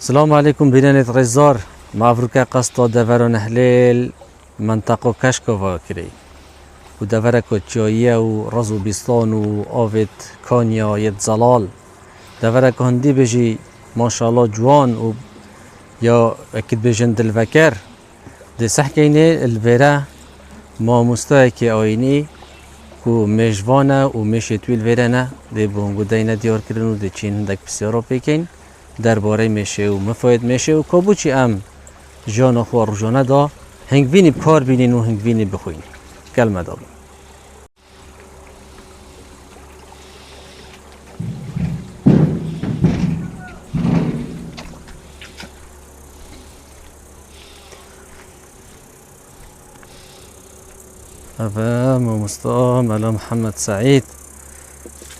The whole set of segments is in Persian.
السلام عليكم بنانة غزار مافروكا قسطو دفرون هليل منطقة كشكوفا كري ودفركو تشوية ورزو بيستان وآفت كانيا يتزلال دفركو هندي بجي ما شاء الله جوان و يا اكيد بجن دلفكر دي سحكيني الفيرا ما مستوى آيني كو مجوانا و مشيتوي الفيرانا دي بونگو دينا ديار كرنو دي چين هندك بسيارو بيكين درباره میشه و مفاید میشه و کابوچی ام جان خو روزانه دا هنگوینی بکار بینین و هنگوینی بخوین کلمه دا أبا مصطفى ملا محمد سعيد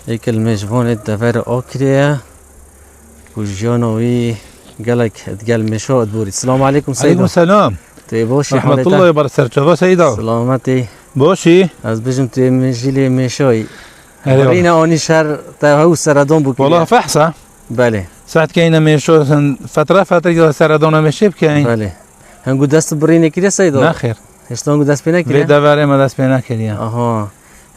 هيك المجبون الدفار أوكريا وجانوي قالك تقال مشو تبوري. السلام عليكم سيدو. عليكم السلام. تي بوشي رحمة الله وبركاته سيدو. سلامتي. بوشي. از بجم تي مجيلي مشوي. ورينا اني شهر تاهو سردون بوكي. والله فحصة. بله. ساعة كاينة مشو فترة سردون مشي بكاين. بله. هنقول دست بريني كده سيدو. لا خير. هشتون دست بينا كده؟ بيدا باري ما دست بينا كده. اها.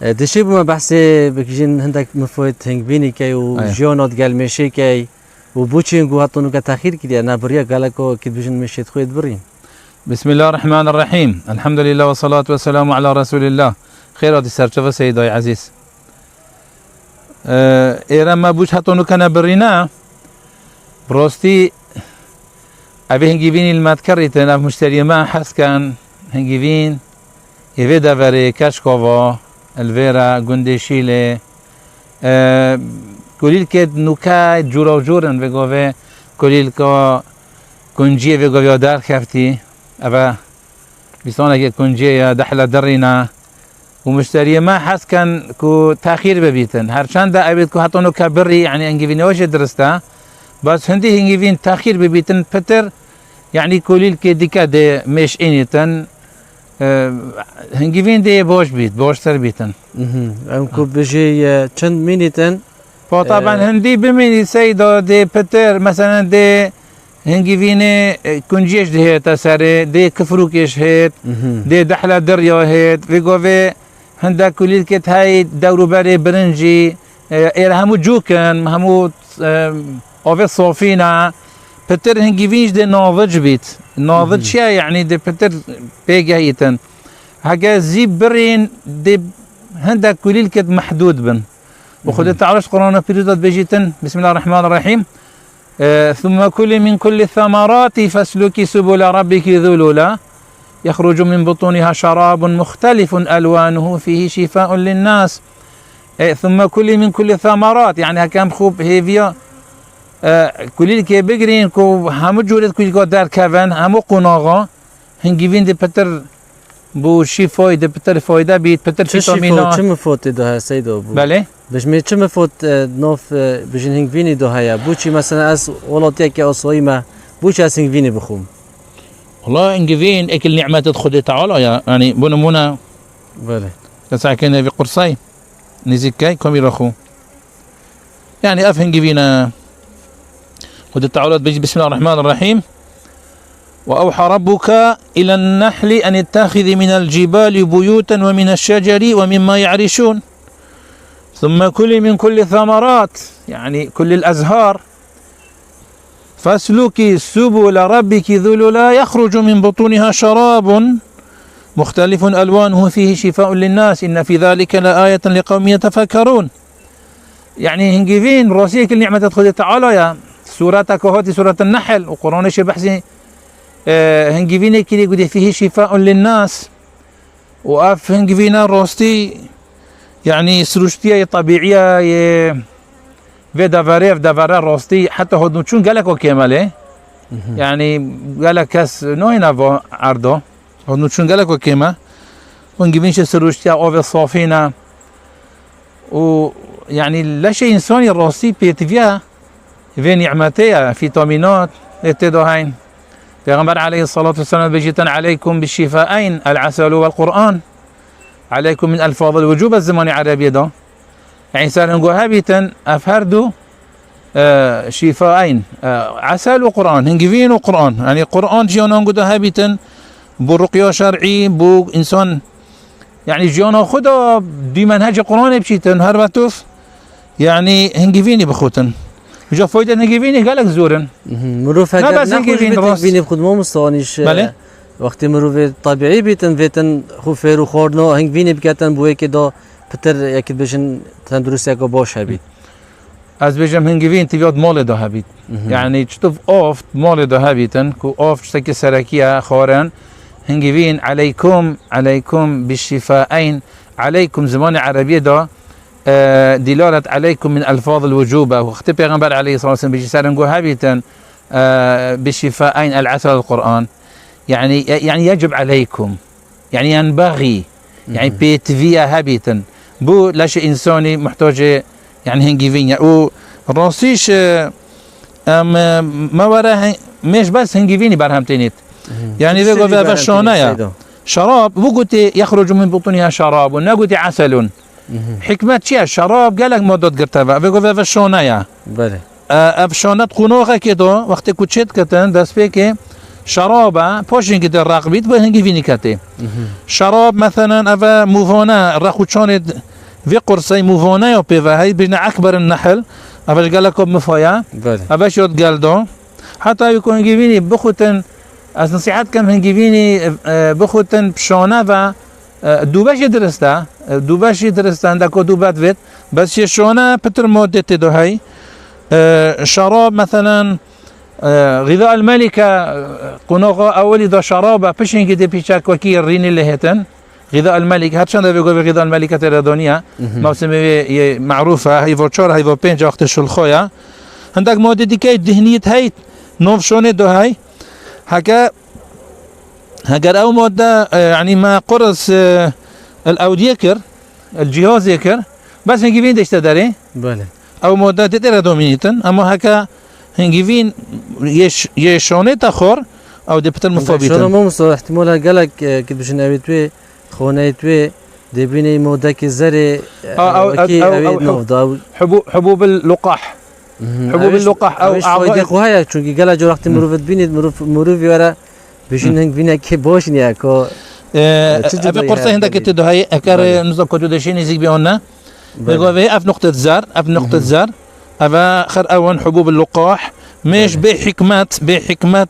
دشي بما بحثي بكجين هندك مفوت هنگبيني كي وجانات قال مشي كي وبوچين گو هاتونو كتاخير كده انا بريا قالكو كي بجن مشيت خويت برين. بسم الله الرحمن الرحيم. الحمد لله والصلاة والسلام على رسول الله. خير هذه سرچه سيداي عزيز. ايرا ما بوچ هاتونو كنا برينا بروستي ابي هنگيفين المذكريتن اف مشتري ما حس كان هنگيفين يفيدا فري كاشكوفا الفيرا گوندشيله کلیل که نوکا جورا و جورن بگوه کلیل که کنجیه بگوه در خفتی اما بیستانه که کنجیه دحله درینا و مشتری ما حس کن که تأخیر ببیتن هرچند ده ابید که حتی نوکا بری یعنی انگیوین واش درسته بس هندی انگیوین تأخیر ببیتن پتر یعنی کلیل که دیکه ده مش اینیتن هنگیوین ده باش بیت باش تر بیتن ام کو بجی چند مینیتن فطبعا هندي بمين سيدو دي بتر مثلا دي هنجي فيني كونجيش دي هيت ساري دي كفروكيش هيت دي دحلة دريو هيت فيقو في هندا كليل كت هاي دورو باري برنجي اير همو جوكن همو اوفي صوفينا بتر هنجي فينش دي نوفج بيت نوفج شيا يعني دي بتر بيجا هيتن هكا زيب برين دي هندا كليل كت محدود بن وخذ تعرش قرآن بريدات بجيتن بسم الله الرحمن الرحيم ثم كل من كل الثمرات فاسلكي سبل ربك ذلولا يخرج من بطونها شراب مختلف ألوانه فيه شفاء للناس ثم كل من كل الثمرات يعني هكام خوب هيفيا كل الكي بقرين كو همو جولد كل دار كافن همو قناغا هنجيبين دي بتر بو شفاء دي بتر فايدة بيت بتر فيتامينات چه فوت ده سيدو بله بش می چه فوت نوف بجن هنگوینی دو هيا بوچی مثلا از ولاتیا که اسویما بوچ از هنگوینی بخوم والله انجفين اكل نعمة تدخل تعالى يعني بنمونا بله تساكن في قرصي نزكاي كم يرخو يعني افهم جفينا خد تعالى بسم الله الرحمن الرحيم وأوحى ربك إلى النحل أن اتخذ من الجبال بيوتا ومن الشجر ومما يعرشون ثم كل من كل الثمرات يعني كل الأزهار فاسلكي سبل ربك ذللا يخرج من بطونها شراب مختلف ألوانه فيه شفاء للناس إن في ذلك لآية لقوم يتفكرون يعني هنجيفين روسيك النعمة تدخل تعالى يا سورة كهوتي سورة النحل وقرآن بحثي هنجيفين كلي قد فيه شفاء للناس وأف هنجيفين روستي يعني سروشتية طبيعية في دافاري روستي حتى هدو چون قالك وكيمالي يعني قالك كاس نوينا فو عردو هدو چون قالك وكيما ونجيبينش سروشتية اوفي صوفينا ويعني لا شيء انساني روستي بيتفيا في نعمتية فيتامينات اتدو هين پیغمبر عليه الصلاة والسلام بجيتن عليكم بالشفاءين العسل والقرآن عليكم من ألفاظ الوجوب الزماني عربية دا يعني سار نقول هابيتن أفهردو شفاءين عسل وقرآن هنجفين وقرآن يعني قرآن جيونا نقول هابيتن برقية شرعي بو إنسان يعني جيونا خدا بمنهج قرآن بشيتن هربتوف يعني هنجفيني بخوتن جا فايدة هنجفيني قالك زورن مروف لا هكذا بس نخوش هنجفين بيتن راس. بيني بخد مو مستوانيش بله وقتی مروف طبیعی بیتن ویتن خوفر و خورنو هنگ بینی بکتن بوی که دا پتر یکی بشن تندرست یکا باش هبید از بجم هنجفين تبيض مال ده هبيت يعني تشوف اوفت مال ده هبيتن كو اوفت تشتكي سركية خورن هنجفين عليكم بالشفاءين عليكم زمان عربية ده دلالة عليكم من الفاظ الوجوبة واختي پیغمبر عليه الصلاة والسلام بيجي سرنجو هبيتن بالشفاءين العسل القرآن يعني يجب عليكم يعني ينبغي يعني بيتفيا هبيتن بو لاش انساني محتاج يعني هنجيفين و راسيش ما وراه مش بس هنجيفيني برهم تنيت يعني ذو ذا شونايا شراب بو قلت يخرج من بطونها شراب ونقول عسل حكمة شيء الشراب قالك مدد قرتها بيقول ذا شونايا بله افشانات قنوغا كده وقت كوتشيت كتن داس بيكي شرابا بوشين كده راقبيت بهنجيفيني كاتي شراب مثلا افا موفونا راخوتشون في قرصي موفونا يو بيفا هاي بين اكبر النحل افاش قالكم مفايا بله افاش يوت قالدو حتى يكون هنجيفيني بخوتن از نصيحات كم هنجيفيني بخوتن بشونا و دوباش درستا عندك دوبات فيت بس يشونا بتر مودت دو هاي شراب مثلا غذاء الملكة قنوغا أولي ذا شرابة بشين كده بيشاك وكي الرين اللي هتن غذاء الملك هاتشان ده بيقول غذاء الملكة تردونيا موسم معروفة هاي فوتشور هاي فوبينج وقت الشلخويا عندك مواد ديكاي دهنية هاي نوف شوني دو هاي هكا أو مودة يعني ما قرص الأوديكر الجهاز يكر بس نجيبين ديش تداري بله أو مودة تترى دومينيتن أما هكا هنجيفين يشوني تخور او دي بتر شنو مفابيتن مو مستوى احتمالها قالك كي بشن أبيتوي خونيتوي دبيني مودك الزري أو حبوب اللقاح حبوب اللقاح او اعضاء خويا چونكي قال جو وقت مروفت بيني مروفي ورا بشن هنگ بينا كي بوشنيا كو ابي قرصه عندك تدو هاي اكار نزق كدو دشيني زيك بيونا بيقول اف نقطه زر ابا خر اون حبوب اللقاح مش بحكمات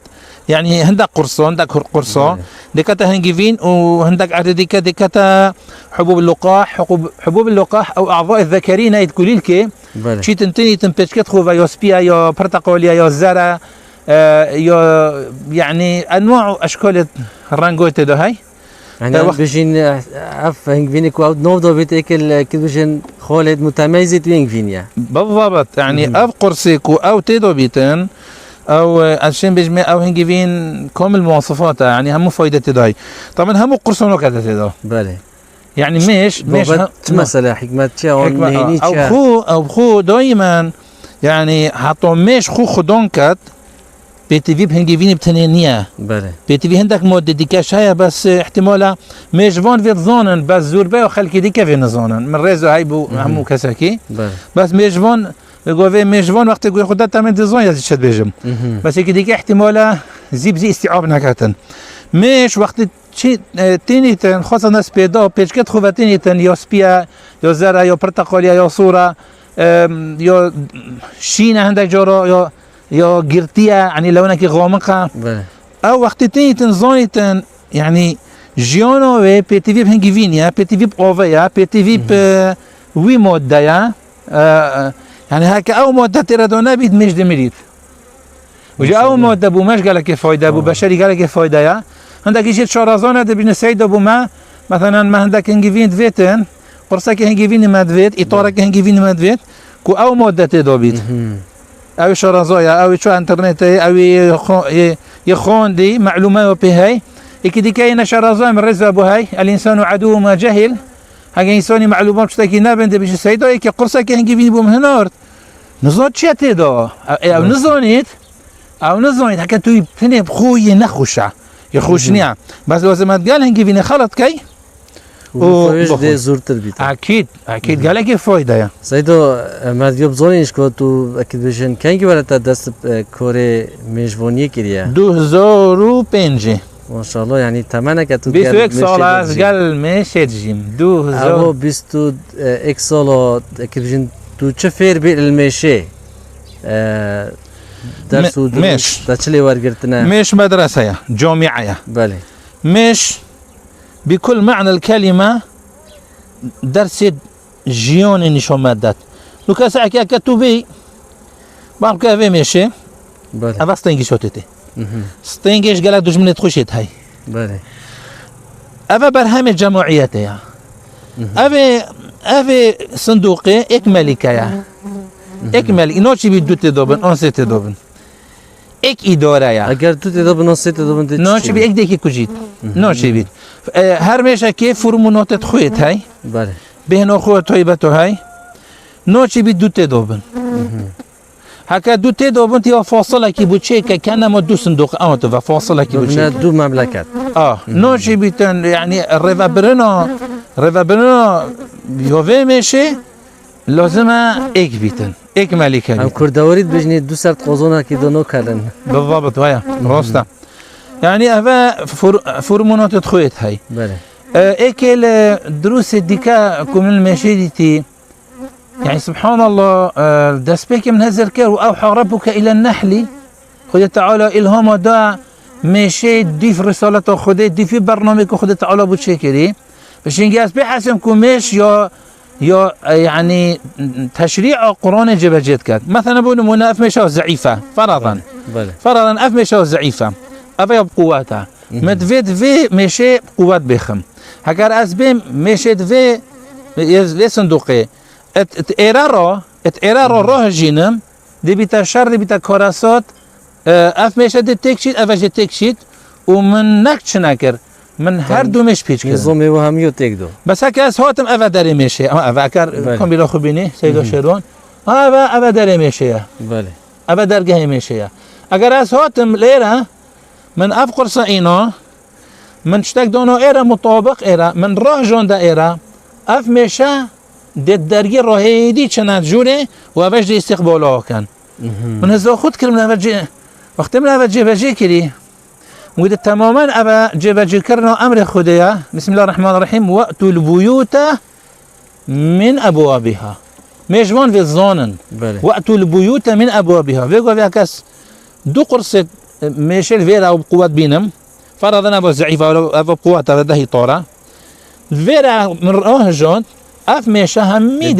يعني عندك قرصون دكتا هنجيفين وعندك عددك دكتا حبوب اللقاح او اعضاء الذكرين يتقولي لك شي تنتني تنبشكت خوفا يا سبيا يا برتقاليا يا زرع يا يعني انواع واشكال الرانجوت ده هاي يعني بيجين عف هنجفيني كو نوضو بيتاكل كي بيجين خالد متميزة وينجفينيا بالضبط يعني اف قرصيكو او تيدو بيتن او عشان بيجمع او هنجيفين كامل مواصفاتها يعني هم فايدة تداي طبعا هم قرصون وكذا تدو بله يعني مش مثلا حكمة او خو دايما يعني حتى مش خو خدون كات بيتي هنجيفيني بتنينيا بله بيتي عندك مودة ديكاش هيا بس احتمالا مش فون في ظنن بس زور بي وخلكي ديكا في نظنن من ريزو هاي بو همو كساكي بس مش فون بيقول مش فون وقت يقول خدات تعمل ديزاين يا شد بيجم بس هيك ديكا احتمالا زي استيعاب نكاتن مش وقت شيء تاني تن خاصة ناس بيدا بيشكت خوفا تاني تن يا سبيا يا زرع يا برتقاليا يا صورة يا شينة عندك جورا يا جرتيا يعني لونك غامقة او وقت تاني تنزاني يعني جيانو و بي تي في بهنجيفينيا بي تي في بأوفيا بي تي في بوي مودة يعني هكا او مودة تردونا بيت مش دمريت وجا او مودة بو مش قالك فايدة بو بشري قالك فايدة عندك يجي شارازانة دبين سيدة بو ما مثلا ما عندك هنجيفين دفيتن قرصك هنجيفين ما دفيت اطارك هنجيفين ما دفيت كو او مودة تدو بيت او شرازايا او شو انترنت او يخون دي معلومات بهاي اكيد كاينه شرازايا من رزق ابو هاي الانسان عدو ما جهل هاي انساني معلومات تشتكي نابند بيجي سيدو اكي قرصه كان جيبين بو مهنورد نزوت شاتي دو او نزونيت هكا تو تني بخوي نخوشا يخوشنيا بس لازم قال هنجيبين خلط كي وبفويش وبخور. دي زورتر بيت اكيد قال لك فايده يا سيدو مرديوب زونيش كوتو اكيد بيجن كانجي ولا دست كوري ميجفوني كريا 2005 ما شاء الله يعني تمنك تو 21 سال از قال مشيت جيم او 2000 بيستو اكسولو اكيد بيجن تو تشفير بالمشي درس مش. تشلي ورقرتنا مش مدرسه يا جامعه يا بله مش بكل معنى الكلمه درس جيون نشو مادات لو كاسع كتبي بعرف كيف ماشي بله ابا ستنجي شوتتي ستنجيش قال دوج من تخشيت هاي بله ابا برهام جمعيته يا ابي صندوقي اكملي كيا اكمل نوشي بيدو تدوبن اون سي تدوبن اك اداره يا اگر تو تدو بنص تدو بنت نوشي بي اك ديكي كوجيت نوشي بيت هر ميشا كيف فرمونات تخويت هاي بله بهنو خو طيبتو هاي نوشي بيدو تدوبن هكا دو تدوبن تي فاصله كي بوتشيكا كان ما دو صندوق اوت فاصله كي من بوتشيكا دو مملكات نوشي بيتن يعني الريفابرنو يوفي ماشي لازم اك بيتن اك مالك هم كردوريد بجني دو سرت قوزونا كي دونو كالن بالضبط ويا روستا يعني افا فرمونات تخويت هاي بله اكل دروس الدكا كم المشيدتي يعني سبحان الله دسبيك من هذا الكر واوحى ربك الى النحل خذ تعالى الهام دا مشي ديف رسالته خذ دي في برنامج خذ تعالى بتشكري باش نجاز بحسن كوميش يا يعني تشريع قرآن جبجت كات مثلا بقول اف مشاو زعيفه فرضا بله اف مشاو زعيفه افا بقواتها مدفيد في مشي قوات بخم هكار اسبم مشيت في لصندوقي ات ايرارو روح جينم دي بيتا شر دي بيتا كوراسات اف مشي دي تكشيت اف جي تكشيت ومن نكش ناكر من هر دو مش بيش كده نظامي وهميو تيكدو بس هكا هاتم افا داري مشي افا كار كم بيلو خبيني سيدو شيرون افا داري مشي بله افا درگه مشي اگر از هاتم ليره من اف قرصه اينو من شتك دونو ايرا مطابق ايرا من راه جون دا ايرا اف مشا دي درگه راهيدي چنات جوره و افاش دي استقباله كان من هزا خود كرم لافا وقت من افا جيباجي كري وده تماما ابا جيباجي كرنا امر خديا بسم الله الرحمن الرحيم واتوا البيوت من ابوابها ميجوان في الظانن بله واتوا البيوت من ابوابها فيقول فيها كاس دو قرصة ميشيل فيرا وبقوات بينم فرضنا ابو زعيفة ولا ابو قوات هذا هي طورة فيرا من راه جون اف ميشا هميد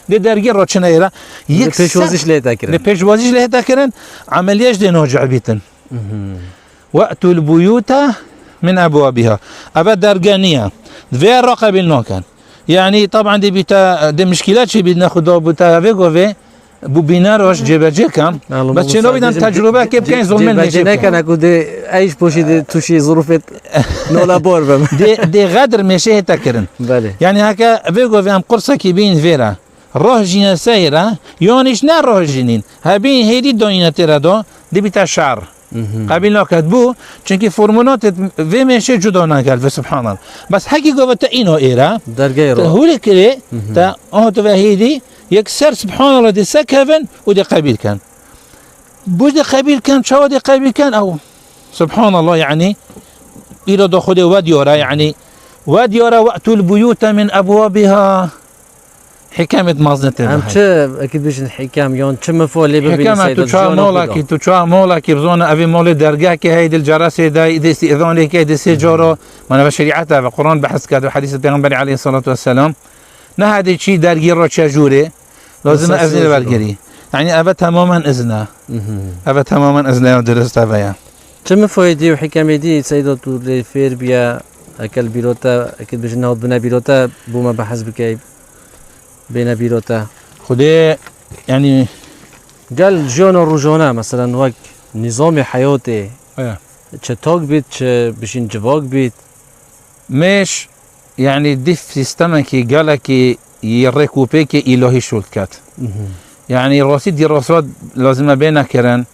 دي درجي روتشن ايرا پیشوازیش لیتا کرد پیشوازیش لیتا کرن عملیاش دي نوجع بيتن واتوا البيوت من ابوابها ابا درجانيه في الرقب النوكان يعني طبعا دي بيتا دي مشكلات شي بدنا ناخذ بوتا فيغوفي بو بيناروش جيباجي كان بس شنو بدنا تجربه كيف كان ظلمنا جيباجي كان اكو دي ايش بوشي دي توشي ظروفت نولا بوربم دي غدر ماشي تكرن بله يعني هكا فيغوفي ام قرصه كي بين فيرا روح جينا سايره يونيش نا روح جينين هابين هيدي دونينا تيرادو دي بيتا شعر قبل لا كتبو چونكي فرمونات في ماشي جدا نقال سبحان الله بس حكي قوة اينو ايرا درجه رو هو كده تا هيدي يكسر سبحان الله دي سكفن ودي قبيل كان بودي قبيل كان شو دي قبيل كان او سبحان الله يعني الى دخول وديورا يعني وديورا وقتوا البيوت من ابوابها حكامة مازنة هم چه اكيد بيش الحكام يون چه مفعول ببين حكامة سيد تشا مولا كي تشا مولا كي بزونا افي مول درجة كي هيدي الجراسة دا دي استئذان كي دي سجارة ما بشريعتها في القرآن بحث كذا حديث البيغمبر عليه الصلاة والسلام نه هذا شيء درجة رو تشجوري لازم أذن بالجري يعني أبى تماما إذنه أبى تماما إذنه ودرست أبيا چه مفایدی و حکمی دی سیدا تو لفیر بیا اکل بیروتا اكيد بيش نهض بنا بیروتا بوما بحسب كيف بين بیروتا خدي يعني قال جونا روجونا مثلا وقت نظام حياتي چتاق بيت چه بشين جواق بيت مش يعني ديف سيستمكي قالكي يركوبيكي إلهي شولكات يعني راسي دي راسات لازم بينا كرن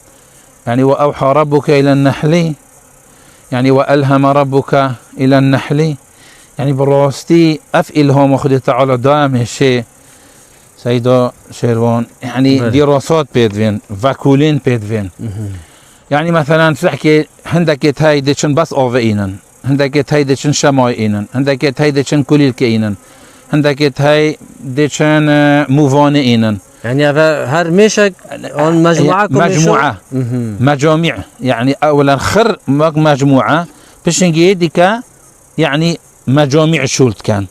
يعني وأوحى ربك إلى النحل يعني وألهم ربك إلى النحل يعني براستي أفئلهم وخد تعالى دائم هالشيء سيدا شيروان يعني بله. دراسات بيدفين فاكولين بيدفين يعني مثلا تحكي هندك هاي ديشن بس أوفينن هندك هاي ديشن شماينن هندك هاي ديشن كليل كينن هندك هاي ديشن موفانينن يعني هر ميشك اون مجموعة مجموعة مجاميع يعني اولا خر مجموعة بشنجي ديكا يعني مجاميع شولت كان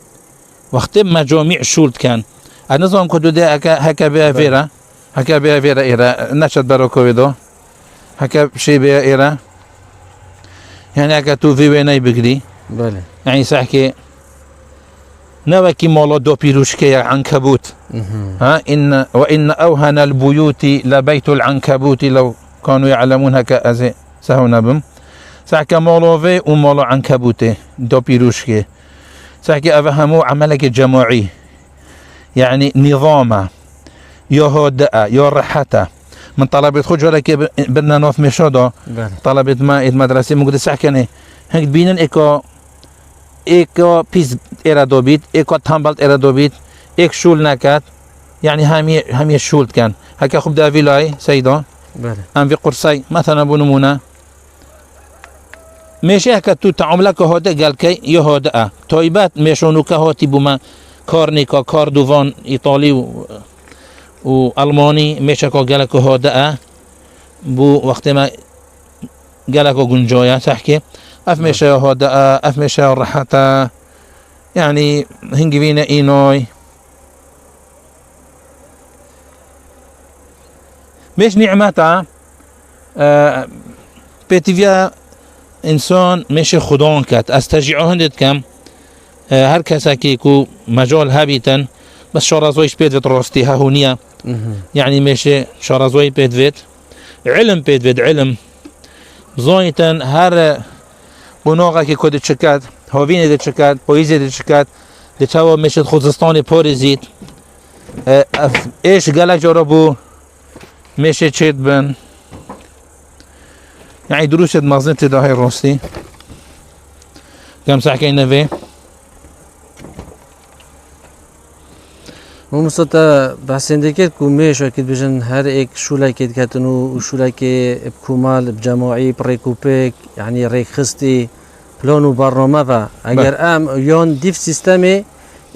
وقت مجاميع شولت كان النظام كدو دي هكا بها فيرا هكا بها فيرا إيرا نشد باروكويدو هكا شي بها إيرا يعني هكا تو في ويناي بقري بله يعني ساحكي نوكي مولا دو بيروشكي عنكبوت ها وإن أوهن البيوت لبيت العنكبوت لو كانوا يعلمون هكا أزي سهونا بم ساحكي مولوفي ومولو عنكبوتي دو بيروشكي ساحكي أفهموا عملك جماعي يعني نظامه يهودأ يرحته من طلبة خجلك بدنا نوف مشودو بله طلبة ما المدرسة مقدر ساحكني هيك بينن ايكو بيس إيرا دوبيت ايكو تامبلت إيرا دوبيت ايك شول نكات يعني همي شول كان هكا خب دا فيلاي سيدا بله ام في قرصي مثلا بنمونا ماشي هكا تو تعاملك هودا قال كي يهودا تويبات مشونوكا هوتي بوما كارنيكا كاردوفان ايطالي والماني مشاكو قالك هودا بو وقت ما قالكو جنجويا تحكي اف مشا هودا اف مشا رحتا يعني هنجبينا اينوي مش نعمتا بيتيفيا انسان مش خدان كات استرجعو هندت كم هر کسا که کو مجال هبیتن بس شارزویش بيدفت راستيها هونية يعني ماشي شارزوي بيدفت علم بيدفت علم زايتن هر بناغا که کد چکد هاوین ده چکد پاییز ده چکد ده چوا مشد خوزستان پارزید ايش گلک جارا بو مشه چید بن يعني دروس مغزن تداهي راستي كم ساعة كاين نفي ومستطا بحثين ديكت كو ميش وكيد بجن هر ايك شولا كيد كاتنو وشولا كي بكومال بجماعي بريكوبيك يعني ريك خستي بلان و برنامه و اگر ام يون ديف سيستمي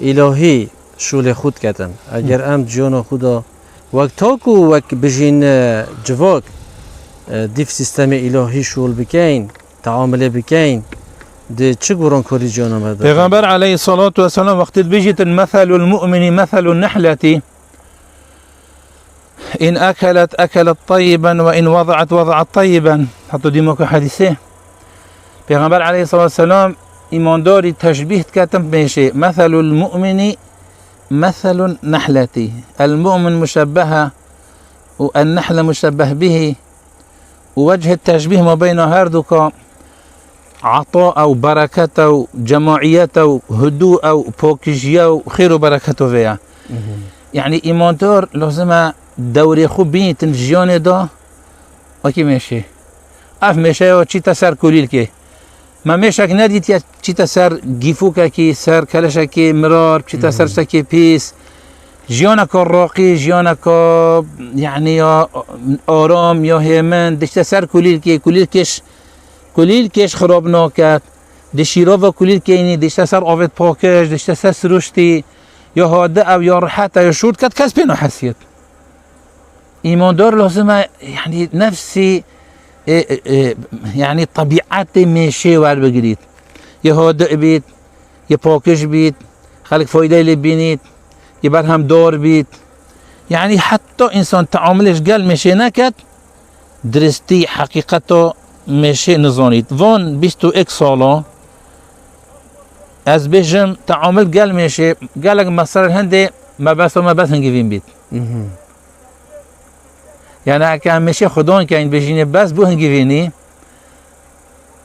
الهي شول خود كاتن اگر ام جيونو خودا وقت تاكو وقت بجين جواك ديف سيستمي الهي شول بكين تعامل بكين دي چگوران كوري جانا مدى پیغمبر عليه الصلاة والسلام وقت بيجت مثل المؤمن مثل النحلة إن أكلت أكلت طيبا وإن وضعت وضعت طيبا حطوا ديموك حديثه پیغمبر عليه الصلاة والسلام إيمان داري تشبيه كاتم بيشي مثل المؤمن مثل النحلة المؤمن مشبهة والنحلة مشبه به ووجه التشبيه ما بين هاردوكا عطاء أو بركة أو جماعية أو هدوء أو بوكيجيا أو خير وبركة فيها يعني إيمانتور لازم دوري خوب بين تنجيون دا وكي ماشي أف ماشي و چي تسر كوليل كي ما ماشاك نديت يا چي تسر جيفوكا كي سر كلاشا كي مرار چي تسر شكي بيس جيونك الراقي جيونك يعني آرام يا هيمن دش تسر كوليل كيش كليل كيش خراب ناكت دشيرا و كليل كيني دش تسر آفت پاکش دش تسر سروشتي يا هاده او يا رحته يا شورت كت كس بينو حسيت إيمان دار لازم يعني نفسي يعني طبيعت ماشي ور بگیرید يا هاده بيت يا پاکش بيت خلق فايده اللي بينيت يا برهم دار بيت يعني حتى انسان تعاملش قل ماشي نكت درستي حقيقته ماشي نزانيت وان 21 سالا از بجم تعامل قل ماشي قالك مثلا هندي ما بس هنجيبين بيت يعني كان ماشي خدون كاين بجيني بس بو هنجيبيني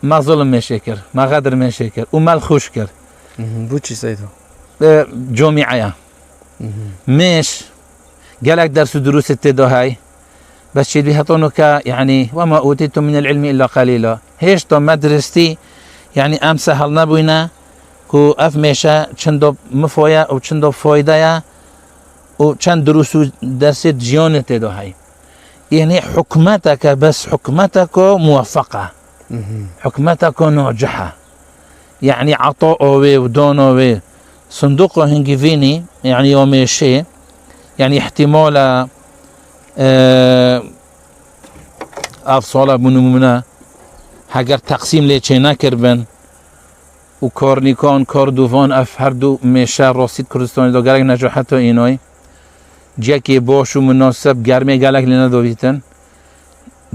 ما ظلم ماشيكر ما غدر ماشيكر وما الخوشكر بوچي سيدو جامعه مش قالك درس دروس التداهي بس شي بيهطونك يعني وما اوتيتم من العلم الا قليلا هيش تو مدرستي يعني ام سهل نبوينا كو اف ميشا چندو مفويا او چندو فويدايا و چند دروسو درس جيونته دو هاي يعني حكمتك بس حكمتك موفقة حكمتك ناجحة يعني عطاء ودون صندوق هنجيفيني يعني يوم شيء يعني احتمال افصال بنمونا هاگر تقسیم لیچه نکربن و کارنیکان کاردوان اف هر دو میشه راستید کردستانی دا گلک نجاحت اینای جاکی باش و مناسب گرمی گلک لینا دویتن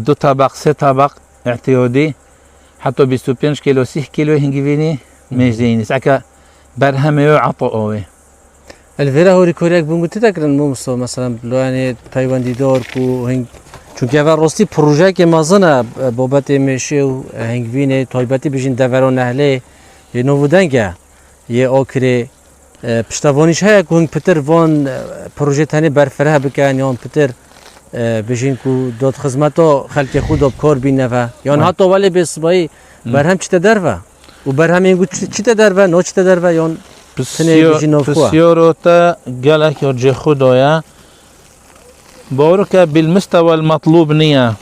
2 طبق 3 طبق اعتیادی حتی 25 کیلو 30 کیلو هنگیوینی میزینیست اکا برهمه و عطاوه الفيرا هوري كوريك بونغو تذكرن مومسو مثلا لو يعني تايواندي دور كو هنگ چونکه اول راستی پروژه که مازنه بابت میشه و هنگوینه تایبتی بجین دورو نهله یه نوودنگه یه آکره پشتوانیش هیا که هنگ پتر وان پروژه تنه برفره بکن یا پتر بجین که داد خدمتا خلق خود آب کار بینه و یا حتی ولی بسبایی برهم چی تدروه و برهم اینگو چی تدروه نا چی تدروه یا تنه بجین نوفقوه بسیارو تا گلک یا جه خدایا بورك بالمستوى المطلوب نية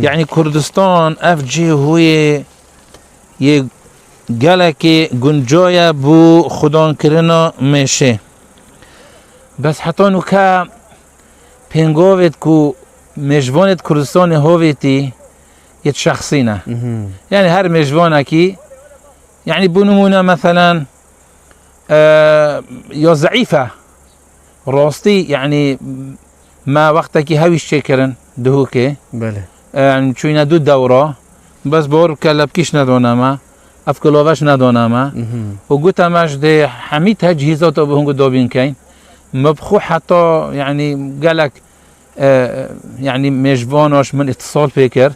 يعني كردستان اف جي هو قالك جنجويا بو خدان كرنا ماشي بس حتى نوكا بينغوفيت كو مجبونت كردستان هوفيتي يتشخصينا يعني هر مجبونة كي يعني بنمونا مثلا يا ضعيفة راستي يعني ما وقتك هاويش شكرن دهوكي بله يعني شوينا دو دورة بس بور كلبكيش ندونما افكلوفاش ندونما وقلت ماش دي حميد تجهيزات بهنگو دوبين كاين مبخو حتى يعني قالك يعني مجبانوش من اتصال فكر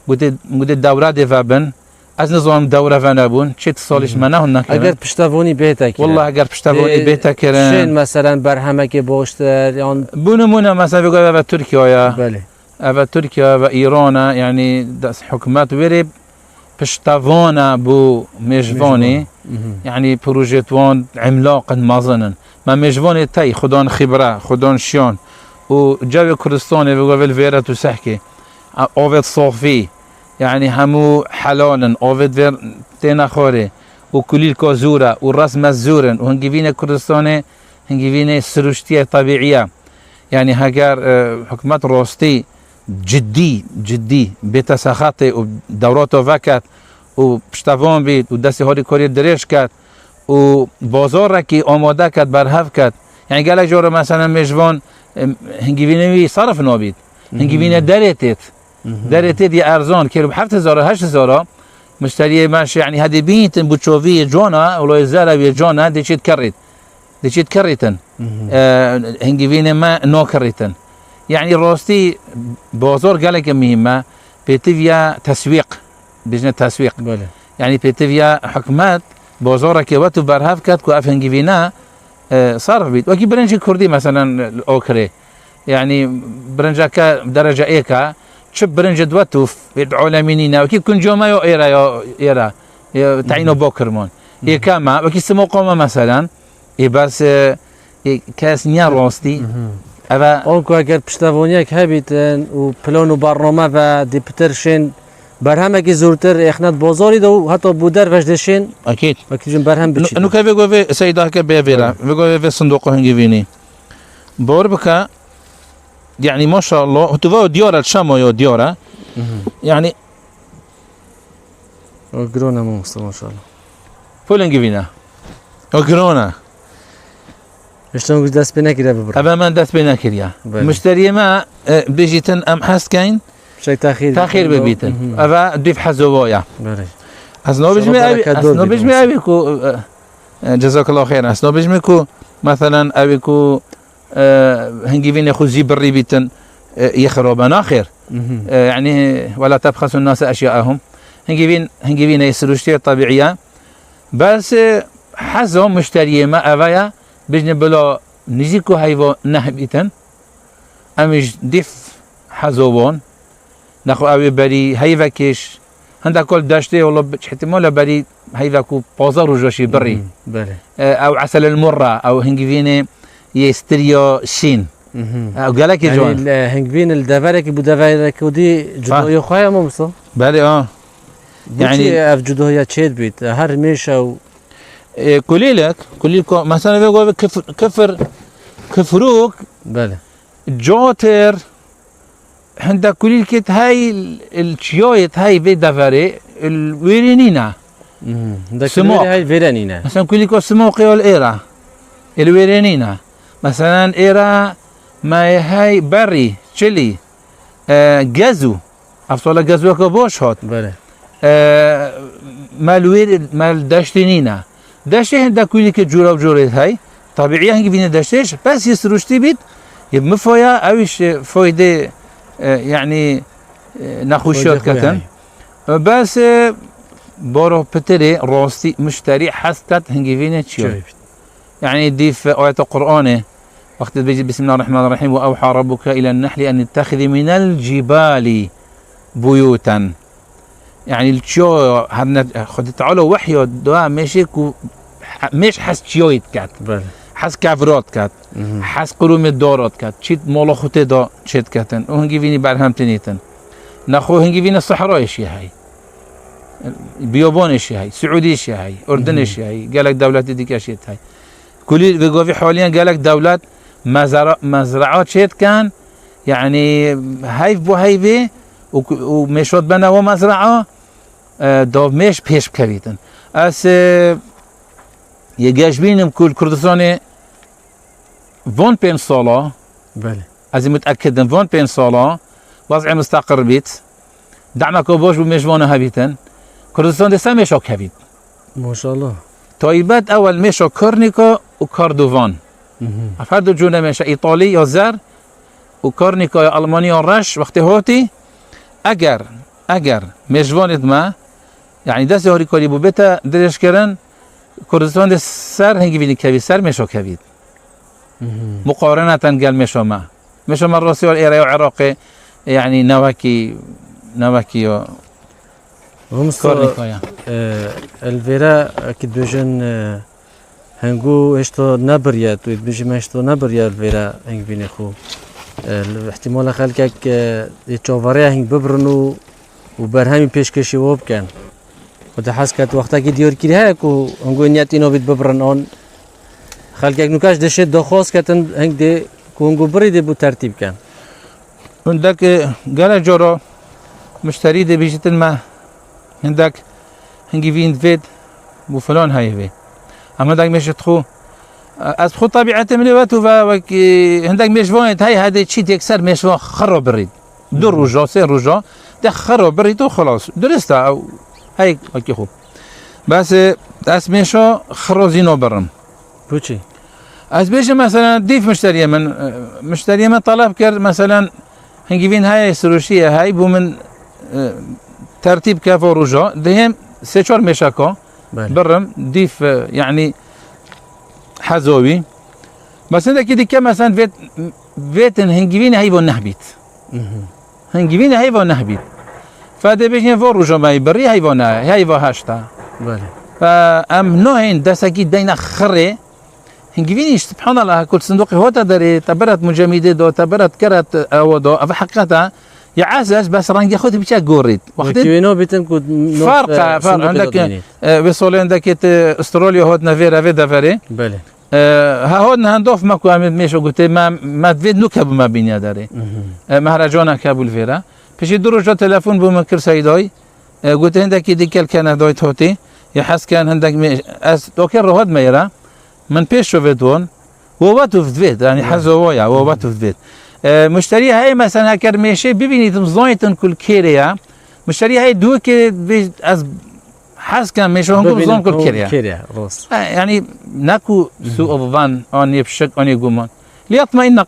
قلت الدورة دي فابن از نظام دوره و نبون چه اتصالش منه نکردن اگر پشتوانی بهتر کرد والله اگر پشتوانی بهتر کردن شین مثلا برهمه که باشتر یا بونمونه مثلا بگویم به ترکیه بله و ترکیه و ایران يعني دست حکومت وری پشتوانه بو مجوانی يعني پروژه‌وان عملاق مازنن ما مجوانی تای خدان خبره خدان شیان و جو کردستان بگویم ویرا تو سحکی آوت صافی يعني همو حلالا آفد وير تينا خوري وكليل كازورة والرسم الزورن وهنجيبين كردستان هنجيبين سروشتية طبيعية يعني هاجر حكومات روستي جدي بتسخطي ودوراته فكت وبشتفون بيت ودسي هوري كوري دريش كات وبازار كي آماده كات برهف كات يعني قال جورا مثلا مجوان هنجيبين صرف نابيد هنجيبين دريتت دريتي دي ارزان كيلو ب 7000 8000 مشتري ماشي يعني هذه بيت بوتشوفي جونا ولا زارا جونا دي شيت كريت دي شيت كريتن هنجيفين ما نو كريتن يعني روستي بازار قالك مهمه بيتيفيا تسويق بجنة تسويق بله يعني بيتيفيا حكومات بازارك وقت برهف كات كو افنجيفينا صرف بيت وكي برنجي كردي مثلا الاوكري يعني برنجاكا درجه ايكا شب برنج دوتو في العالمينينا وكي كن جوما يو ايرا تعينو بوكرمون هي كما وكي سمو قوما مثلا بس كاس نيا روستي ابا اونكو اگر پشتوانیک هبیتن و پلان و برنامه و دیپترشن برهمه که زورتر اخنات بازاری دو حتی بودر وجدشن اكيد وكيجن برهم بتشي انو كيف يقول في سيدا هكا بيفيرا يقول في صندوق هنجيفيني بوربكا يعني ما شاء الله تبغى ديارة الشام يا ديارة يعني گرونا موستا ما شاء الله فولن جبينا وكورونا اشتون قد دست بنكره ببر ابا من دست بينا كريا بله. مشتري ما بيجيتن ام حس كاين شي تاخير ببيتن ابا ضيف حزوايا بله اسنو بيجمي ابي اسنو بيجمي ابيكو جزاك الله خير اسنو بيجميكو مثلا ابيكو هنجيبين خزي بري بيتن يخربان اخر يعني ولا تبخسوا الناس اشياءهم هنجيبين يسروشتي طبيعيه بس حزهم مشتري ما افايا بجن بلا نزيكو هايفو نهبيتن امش دف حزوبون نخو ابي بري هايفكش هندا كل داشتي والله احتمال بري هيفاكو بازار وجوشي بري بله او عسل المره او هنجفيني يستريو شين او قالك يا جوان يعني هنگوین الدفرك بو دفرك ودي جدوی خواه ممسو بالي يعني اف جدوی چید بيت هر ميشا و كلي لك مثلا بيقول كفروك بله جوتر هندا كلي كت هاي الشيويت هاي في دفري الويرينينا سموق هاي فيرانينا مثلا كلي سموقي والايرا الويرينينا مثلا ايرا ما هاي بري تشيلي جازو افصل جازو كبوش هات بله مال داشتينينا داشتي هندا كويلي كجورا وجوري هاي طبيعي هنجي فينا داشتيش بس يسروشتي بيت يبم فويا اويش فويدي يعني نخوشيات كتن بس بورو بتري روستي مشتري حسكت هنجي فينا تشيو يعني ديف آية القرآن وقت بيجي بسم الله الرحمن الرحيم وأوحى ربك إلى النحل أن اتخذي من الجبال بيوتا يعني التشو خد تعالوا وحي دوا ماشيكو مش حس تشيويت كات حس كافروت كات حس قروم الدورات كات شيت مولوخوتي دا شيت كاتن وهنجي فيني برهم تنيتن ناخو هنجي فينا الصحراء ايش هاي بيوبون ايش هاي سعودي ايش هاي اردن ايش هاي قالك دولات ديك ايش هاي كل بيقول حاليا قالك دولات مزرعات شيت كان يعني هايف بو هايفي ومشوت بنا ومزرعه دو مش بيش بكريتن اس يجاجبين كل كردستاني فون بين صالا بله از متاكد فون بين صالا وضع مستقر بيت دعمك وبوش بمجموعه هبيتن كردستان دسا مشوك هبيت ما شاء الله طيبات اول مشو كورنيكو وكاردوفان افرد جونا مشا ايطالي يا زر وكورنيكو يا المانيا رش وقت هوتي اگر مجوانت ما يعني دست هوري كولي بو بيتا درش كرن كردستان دي سر هنگي بيني كبي سر مشو كبيد مقارنة قال مشو ما الروسي والإيراني والعراقي يعني نواكي هم الفيرا اكيد بيجن هنگو اشتو نبريات ويبيجي ما اشتو نبريا الفيرا هنگ بيني خو احتمال خلقك يتشوفريا هنگ ببرنو وبرهمي پیشکشی وب کن و حس کرد وقتا که دیار کری های که هنگو نیت اینو بید ببرن آن خلق یک نکاش دشت دخواست کتن هنگ ده که هنگو برید بو ترتیب کن هندك قال جورو مشتري ده بيجتن ما هندك هنجي فين فيد بو فلان هاي في اما داك مش تخو از خو طبيعته مليوات وك هندك مش فوينت هاي هذا شيء يكسر مش خرب بريد دور رجا سير رجا ده خرب بريد وخلاص درسته او هيك هيك خو بس اس مشو خروزينو برم بوچی از بيش مثلا ديف مشتري من طلب كر مثلا هنجيبين هاي سروشيه هاي بو من ترتيب كافو رجا دهم سيشور مشاكو برم ديف يعني حزوي بس عندك كده مثلا فيت هنجيبين هاي بو نهبيت هنجيبين هاي بو نهبيت فده بيجي فو رجا ما يبري هاي بو هاشتا بله فام نوعين دسكي دينا خري هنجيبينيش سبحان الله كل صندوق هو تدري تبرت مجمدة دو تبرت كرت او دو افحقتها يعزز بس رانج ياخذ بيشا جوريد وقت كينو بيتن كود فرق عندك بيصول عندك استراليا هود نافيرا في دافري بله ها هود هندوف ماكو عمد ميشو قلت ما تفيد نكب ما بين داري مهرجان كابول فيرا بيجي دروجة تلفون بمكر سيداي قلت عندك ديكل كان دويت هوتي يحس كان عندك اس دوكر هود ميرا من بيش شوفيتون وواتو فيت يعني حزويا وواتو فيت مشتري هاي مثلا هكر ماشي ببيني تمزايتن كل كيريا مشتري هاي دوك از حس كان ماشي هون زون كل كيريا روس يعني ناكو سوء الظن اني بشك اني قومان ليطمئن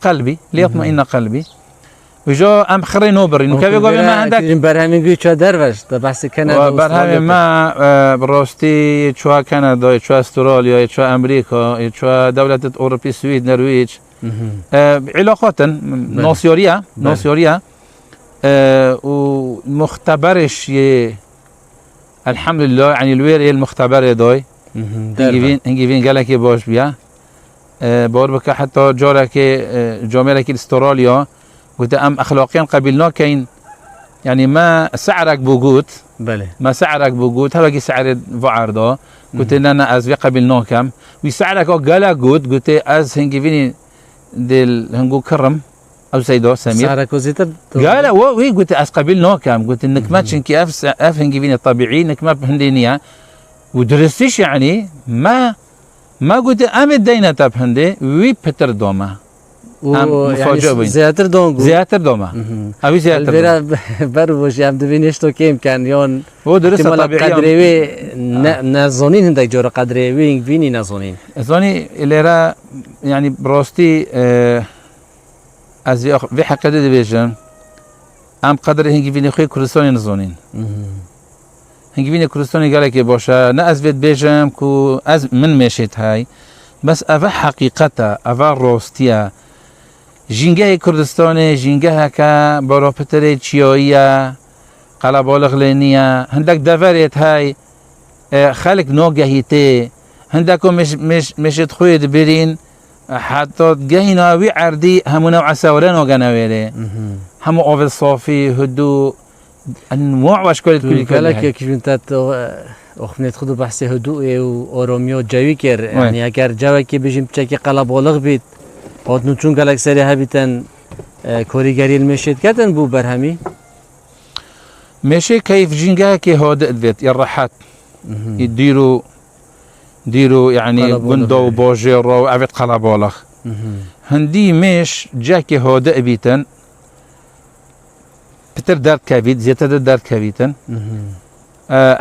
قلبي وجو ام خري نوبر انه كيف يقول ما عندك برنامج شو دروش ده بس كندا برنامج ما بروستي شو كندا شو استراليا شو امريكا شو دولة اوروبيه السويد نرويج علاقات نوسيوريا ومختبرش الحمد لله يعني الوير المختبر دوي دربا هنگی وین گلکی باش بیا بار بکه حتی جاره که جامعه که استرالیا قلت ام اخلاقيا قبلنا كاين يعني ما سعرك بوجود بله ما سعرك بوجود هذا سعر فعرضه قلت لنا از قبلنا كم وسعرك قال جود قلت از هنگی وین دل هنگو كرم او سيدو سمير سعرك وزيتر قال وي قلت از قبلنا كم قلت انك ما تشنكي اف هنگی وین طبيعي انك ما بهندينيا ودرستش يعني ما قلت ام الدينه تاب هندي وي بتر دوما يعني زياتر دونغو زياتر دوما ابي زياتر البيرا بروش يام دبينش تو كيم كان يون هو درس طبيعي قدري نازونين هندك جورا قدري وين فيني نازونين زوني اللي را يعني بروستي از في حق دي بيجن ام قدر هنگي فيني خوي كردستاني نزونين هنگي فيني كردستاني قال لك باشا نا از بيت بيجم كو از من مشيت هاي بس افا حقيقتا افا روستيا جنگه كردستاني جنگه هكا بروبتري تشيويا قلبالغ لينيا هندك دفرت هاي خلق نوگهيتي هندكو مش تخوي دبرين حتى جهينا وي عردي همو نوع سوران وغناويلي همو اوفل صافي هدو انواع واشكال كل بالك كيف انت اخنيت خدو بحث هدوء واوروميو جاوي كير يعني اگر جاوي كي بيجيم تشكي قلبالغ بيت هات نوچون گلک سری هبیتن کوریگری المشید کتن بو برهمی ماشي كيف جنگه كي هود ادفت يرحات يديروا يعني بندو بوجيرو افت قلبالغ هندي مش جاكي هود ابيتن بتر دار كافيت زيادة دار كافيتن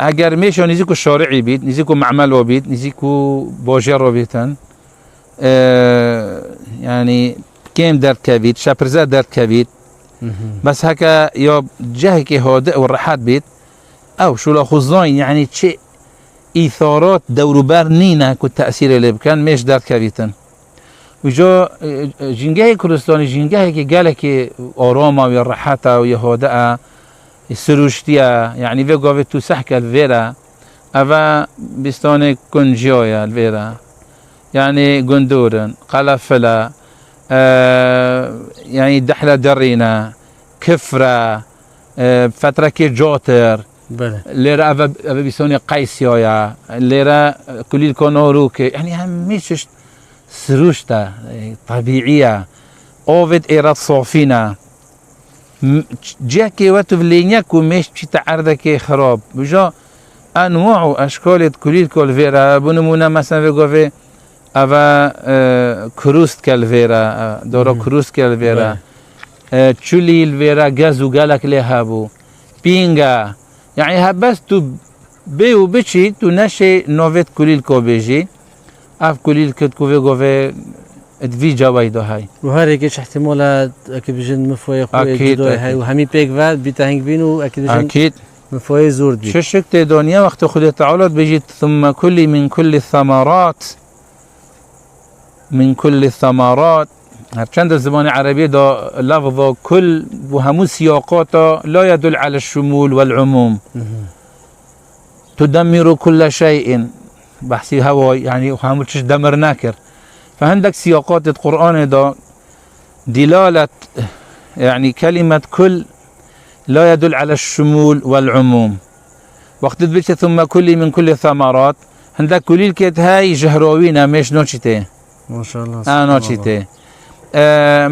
اگر ميشو نزيكو شارعي بيت نزيكو معمل بيت نزيكو بوجيرو بيتن يعني كيم دار كافيت شابرزا دار كافيت بس هكا يوب جاكي هود والرحات بيت او شو لا خزاين يعني شيء ايثارات دوروبر نينا كو تأثير اللي بكان مش دار كافيتن وجو جنگه كردستاني جنگه كي قالك اوروما ويا الرحاتا ويا هودا السروشتيا يعني في قوة تو سحكة الفيرا افا بستاني كونجيويا الفيرا يعني قندورن قلفلة يعني دحلة درينا كفرة فترة كي جوتر ليرا افا بستاني قيسيويا ليرا كليل كونوروك يعني هم مش سروشتا طبيعية اوفد ايرات صوفينا جاكي واتو فلينياكو مش بشي تعرضك خراب بجا انواع واشكال كليل كول فيرا بنمونا مثلا في قوة افا كروست كالفيرا دورا كروست كالفيرا تشولي الفيرا غازو قالك لهابو بينغا يعني هبس تو بيو بشي تو نشي نوفيت كليل كو بيجي اف كليل كد كوفي قوة ادفي جوايدو هاي وهاريكش احتمالات اكيد بجن مفوي خوي جدوي هاي وهمي بيك فاد بيتاهنج بينو اكيد بجن اكيد مفوي زور بي ششكت دنيا وقت خذ تعالى بيجي ثم كل من كل الثمرات من كل الثمرات هرچند الزبان العربي ده لفظ كل وهمو سياقاته لا يدل على الشمول والعموم تدمر كل شيء بحثي هوا يعني وهمو تش دمر ناكر فعندك سياقات القرآن ده دلالة يعني كلمة كل لا يدل على الشمول والعموم وقت تبيت ثم كل من كل الثمرات عندك كليل كت هاي جهروينا مش نوشته ما شاء الله نوشته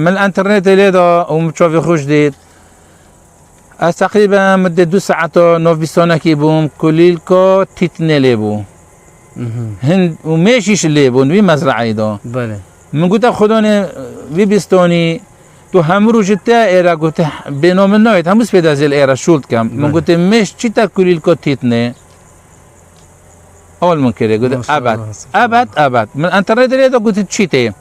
من الانترنت اللي ده ومتشوف يخرج ديت تقريبا مدة 2 ساعات نوف بسونا كيبوم كليل كو تتنلي بو هند وماشيش اللي بون بي مزرعه ده بله من قلت خدوني في بستوني تو همرو جتا ايرا قلت بينو من نوعت همس بيدا زي الايرا شولت كم من قلت مش تشتا كليل كو تتني اول من كده قلت ابد من انترنت اللي ده قلت تشيتي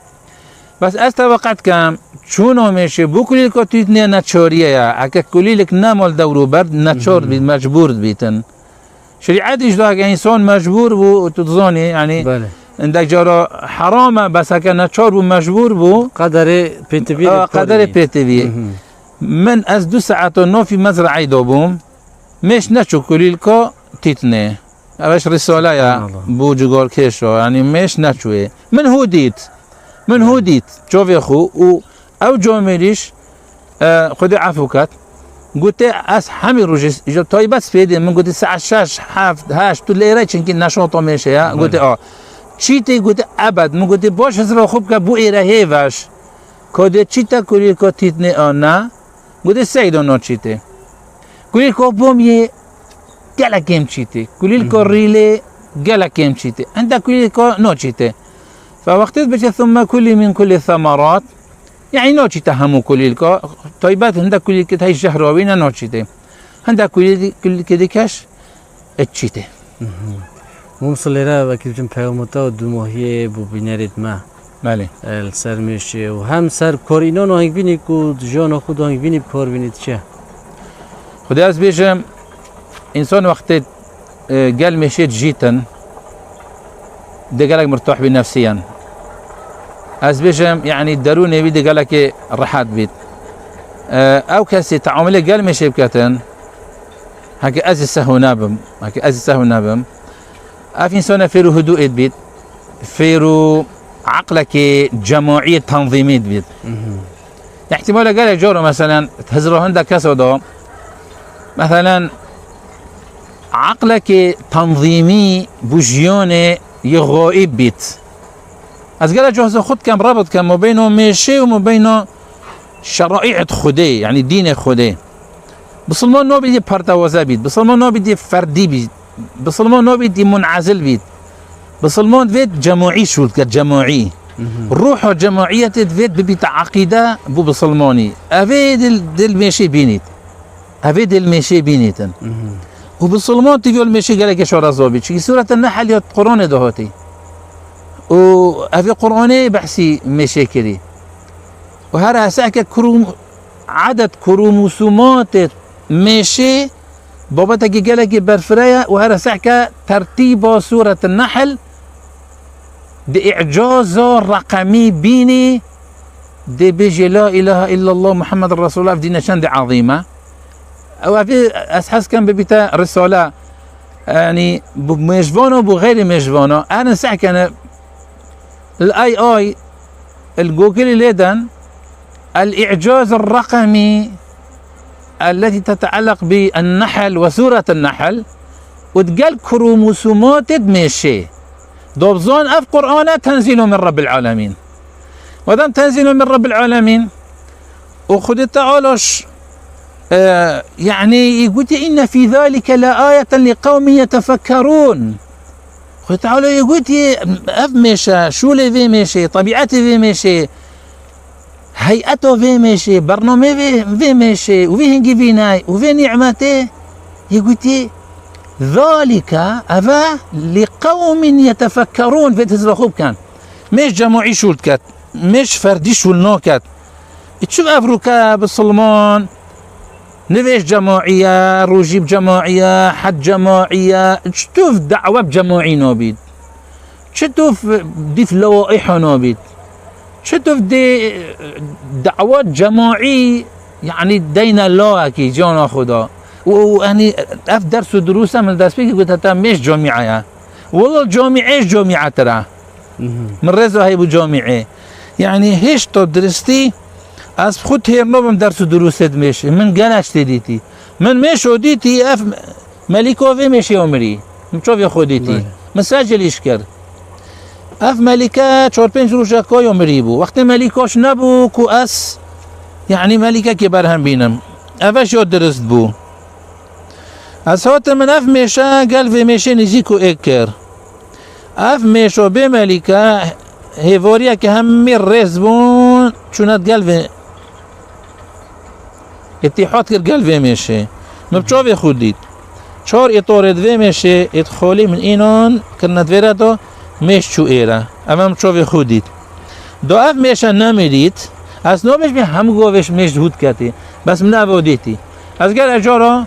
بس استوقعت كم شونو ماشي بو كليل كو تتني ناتشوريه يا اكا كليلك نامول دورو برد ناتشور مجبور بيتن شريعات اجداك يعني انسان مجبور بو تتظني يعني بله عندك جارة حرامة بس هكا ناتشور بو مجبور بو قدر بيتبي قدر بيتبي من از 2 ساعات نو في مزرعة دوبوم مش نشو كليلكو تيتني أبش رسالة يا الله. بو جوجل كيشو يعني مش نشوي من هو ديت شوف يا أخو أو جوميريش خدي عفوكات قلت أس حمي روجس جو طيبات سبيدي من قلت الساعة 6 حافظ هاش تولي رايتش يمكن نشاطه ماشي يا قلت چیتی قلت أبد من قلت باش هزرا خوب که بو ایره هیوش کده چیتا کلی که تیتنی آنا قلت سیدو نا چیتی کلی که بوم یه گله کم چیتی کلی که ریله گله کم چیتی عندك کلی که نا چیتی فوقتت بشه ثم كلي من كل الثمرات يعني نا چیتا همو کلی که طيبات عندك کلی که تای شهراوینا نا چیتی عندك کلی که دیکش چیتی ممصلرا وكيف پیامتا و دو ماهی بو بینرید ما بله سر میشه و هم سر کارینا نهنگ بینی که جان خود نهنگ بینی کار بینید چه خدا از بیشم انسان وقتی قال مشيت جيتا دي قالك مرتاح بي نفسيا از بیشم يعني دروني بي دي قالك راحت بيت او كاسي تعاملي قال مشي بكاتن هكا ازي سهو نابم اف انسان فيرو هدوء بيت فيرو عقلك جماعي تنظيمي بيت احتمال قال جورو مثلا تهزرو عندك كسودو مثلا عقلك تنظيمي بوجيون يغائب بيت از قال جوز خد كم ربط كم ما بينه ماشي وما بينه شرائع خدي يعني دين خدي بسلمان نو بدي بارتوازا بيت بسلمان نو بدي فردي بيت بسلمان نو بدي منعزل بيت بسلمان فيت جماعي شو جماعي الروح الجماعية تفيد ببيت عقيدة بو بسلماني أفيد دل ماشي بينيت أفيد الماشي بينيتن وبسلمان تفيد الماشي قالك شو رزوبي شي سورة النحل يا قرآن دهاتي وأفي قرآني بحسي ماشي كري وهذا ساكا عدد كروموسومات ماشي بابتك قالك برفرايا وهذا ساكا ترتيب سورة النحل دي إعجاز رقمي بيني دي بيجي لا إله إلا الله محمد رسول الله في دينا شان دي عظيمة أو في أسحس كان ببيتا رسالة يعني بمجفانه بغير مجفانه أنا ساعة كان الاي الجوجل ليدن الإعجاز الرقمي التي تتعلق بالنحل وسورة النحل وتقال كروموسومات ماشي دوبزون اف قرآن تنزيل من رب العالمين ودام تنزيل من رب العالمين وخذ تعالش يعني يقول إن في ذلك لآية لقوم يتفكرون خذ تعالى يقول اف ماشي شو لي في ماشي طبيعته في ماشي هيئته في ماشي برنامج في ماشي وفي هنجي فيناي وفي نعمته يقول ذلك أفا لقوم يتفكرون في تزرخوب كان مش جماعي شو الكات مش فردي شو النوكات تشوف أفروكا بالسلمان نفيش جماعية روجيب جماعية حد جماعية تشوف دعوة بجماعي نوبيد تشوف ديف لوائح نوبيد تشوف دي دعوات جماعي يعني دينا الله كي جانا خدا ويعني اف درس ودروسه من درس بيجي قلت هتا مش جامعه والله الجامعه جامعه ترى من رزو هاي بو جامعه يعني هيش تو درستي از خود هيرنو بم درس ودروس مش من قالش تديتي من مش وديتي اف ملكو في مش عمري مشوف يا خوديتي مساجل يشكر اف ملكه 4 5 روزا كو عمري بو وقت ملكوش نبو كو اس يعني ملكه كبر هم بينم افش درست بو از هات من اف میشه قال في میشه نزیکو اکر اف میشو به ملیکا هیواریا که همی رزبون چونت قال في اتحاد کر قال في میشه مبچاو خودید 4 اطارد في میشه ادخالی من اینان کرنت ویره دو میش چو ایره اما مبچاو خودید دو اف میشه نمیدید از نوبش به هم گوش میش هود کتی بس من افادیتی از قال اجارا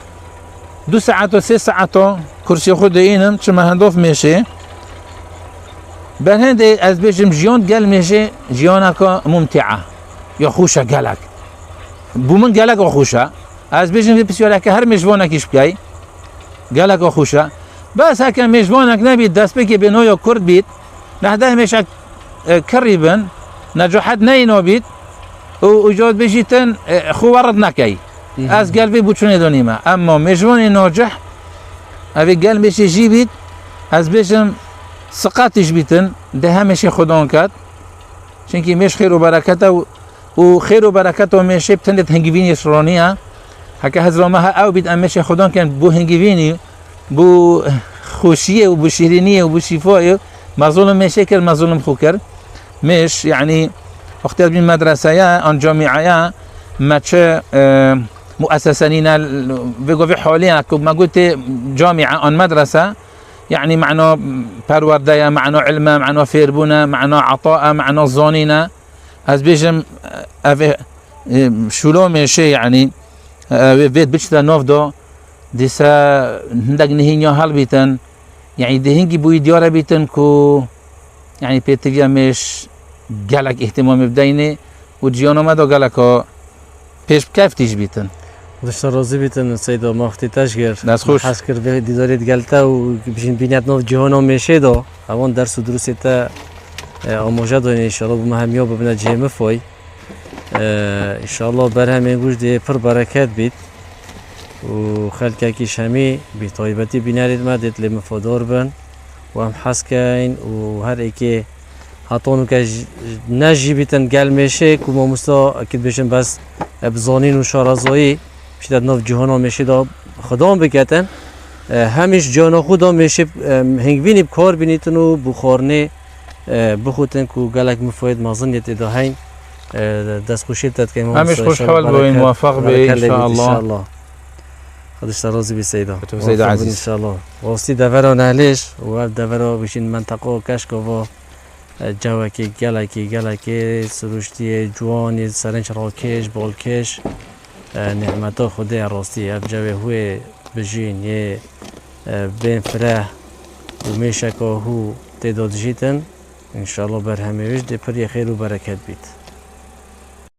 2 ساعات و 3 ساعات كرسي خود اینم چه هندوف میشه بل هندي از بيجم جيون قال ميشي جيونك ممتعة يا خوشة قالك بومن قالك وخوشة از بيجم في بسيولك هر مجبونك يشبكي قالك وخوشة بس هكا ميجوانك نبي دست بكي بنويا كرد بيت نحده مشك كريبن نجو حد نينو بيت وجود بيجيتن خو ورد نكي از قلبي بوچوني دونيما اما ميجواني ناجح ابي قلبي شي بيت از بيجم سقاتش بيتن ده همشي خدون كات چونكي مش خير وبركته وخير وبركته مش بتندت هنجيفيني شرونيا هكا هزرمها او بيت امشي خدون كان بو هنجيفيني بو خوشيه وبو شيرينيه وبو شفايه مظلوم مشاكل مظلوم خوكر مش يعني اختار بين مدرسه ان جامعه ما تش مؤسسانينا بيقول في حاليا ما قلت جامعه ان مدرسه يعني معناه پروردايا معناه علما معناه فيربونا معناه عطاء معناه زونينا از بيجم شلو مشي يعني بيت بيشتا نوفدو ديسا هندق نهينيو هال بيتن يعني دهنجي بوي ديارة بيتن كو يعني بيتفيا مش قالك اهتمام بديني وجيانو مدو قالكو پیش بكيف تيج بيتن خودش راضی بیتن سیدا ما وقتی تشگر دست خوش. حس کرد به دیداریت گلتا و بشین بینیت نو جهان میشه دا اوان درس و دروس تا آموزه دانی انشالله بما همیا ببینه جمع فای انشالله بر همین گوش دی پر برکت بید و خلک کی شمی بی طایبتی بینارید ما دیت لی مفادار بن و هم حس کن و هر ایکی هاتونو که نجی بیتن گل میشه که ما مستا اکید بشن بس بزانین و شارزایی شده ناف جهان میشه دا خدا بکتن همیش جان خدا میشه هنگوینی بکار بینیتن و بخارنه بخوتن که گلک مفاید مازنیت داهین دست خوشیت داد که همیش خوشحال بوین موفق به انشاءالله خودش راضی بی سیدا سیدا عزیز انشاءالله واسطی دورا نهلیش و دورا بشین منطقه کشک و جوکی گلکی سروشتی جوانی سرنج راکش بالکش نعمتا خدای راستی اف جوی هوی بجین یه بین فرح و میشه که هو تعداد جیتن انشالله بر همه وجه دی پر خیر و برکت بید